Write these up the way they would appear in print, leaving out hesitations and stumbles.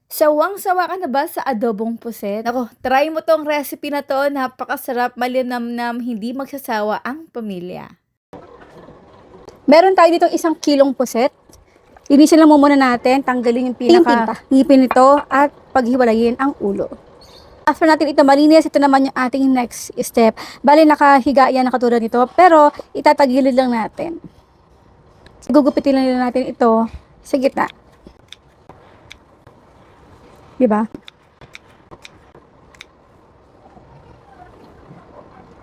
Sawang-sawa ka na ba sa adobong puset? Naku, try mo 'tong recipe na 'to, napakasarap, malinamnam, hindi magsasawa ang pamilya. Meron tayo ditong 1 kilong puset. Linisin lang muna natin, tanggalin yung ngipin nito at paghiwalayin ang ulo. After natin ito malinis, ito naman yung ating next step. Bali nakahiga yan na katulad nito, pero itatagilid lang natin. Gugupitin lang natin ito sa gitna. Diba?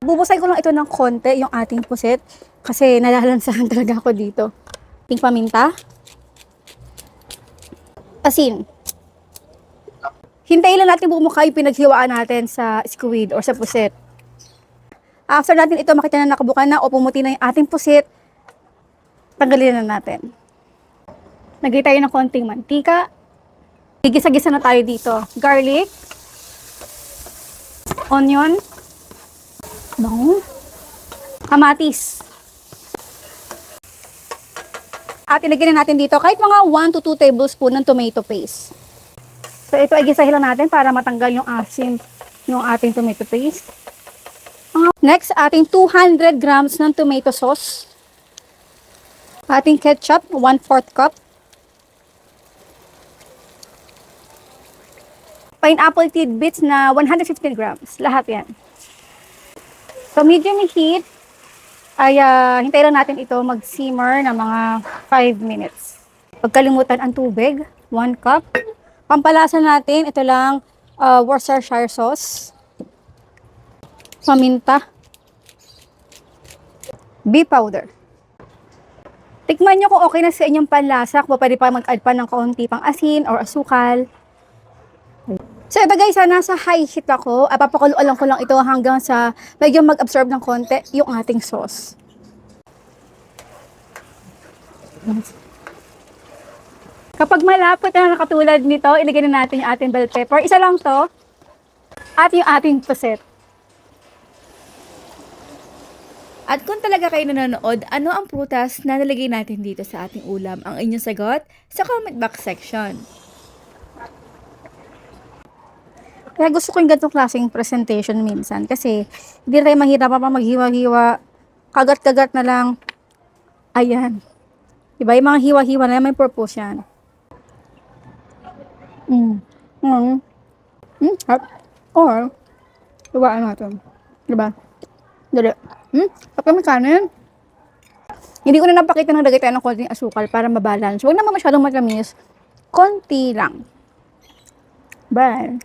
Bubusay ko lang ito ng konti, yung ating puset, kasi nalalansahan talaga ako dito. Ating paminta. Asin. Hintayin lang natin bumuka yung pinaghiwaan natin sa squid or sa puset. After natin ito makita na nakabuka na o pumuti na yung ating puset, tanggalin na natin. Lagay tayo ng konting mantika. Gigisa-gisa na tayo dito. Garlic, onion, bango, kamatis. At ilagay na natin dito kahit mga 1 to 2 tablespoon ng tomato paste. So ito ay gisahin lang natin para matanggal yung asin yung ating tomato paste. Next, ating 200 grams ng tomato sauce. Ating ketchup, 1/4 cup. Pineapple tidbits na 150 grams. Lahat yan. So medium heat, ay hintayin lang natin ito mag-simmer na mga 5 minutes. Pagkalimutan ang tubig, 1 cup. Pampalasa natin, ito lang, Worcestershire sauce, paminta, beef powder. Tikman nyo kung okay na sa inyong panlasa, kung pwede pa mag-add pa ng kaunti pang asin or asukal. So ito guys, nasa high heat ako. Papakuluan ko lang ito hanggang sa medyo mag-absorb ng konti yung ating sauce. Kapag malapot na nakatulad nito, ilagay na natin yung ating bell pepper. Isa lang to. At yung ating puset. At kung talaga kayo nanonood, ano ang prutas na nalagay natin dito sa ating ulam? Ang inyong sagot sa comment box section. Kaya gusto ko yung ganitong klaseng presentation minsan. Kasi hindi tayo mahirap pa maghiwa-hiwa. Kagat-kagat na lang. Ayan. Diba? Yung mga hiwa-hiwa na yan, may purpose yan. Or, hiwaan natin. Diba? Dali. Kapag may kanin, hindi ko na napakita ng dagay tayo ng konting asukal para mabalance. Huwag naman masyadong matamis. Konti lang. Bye.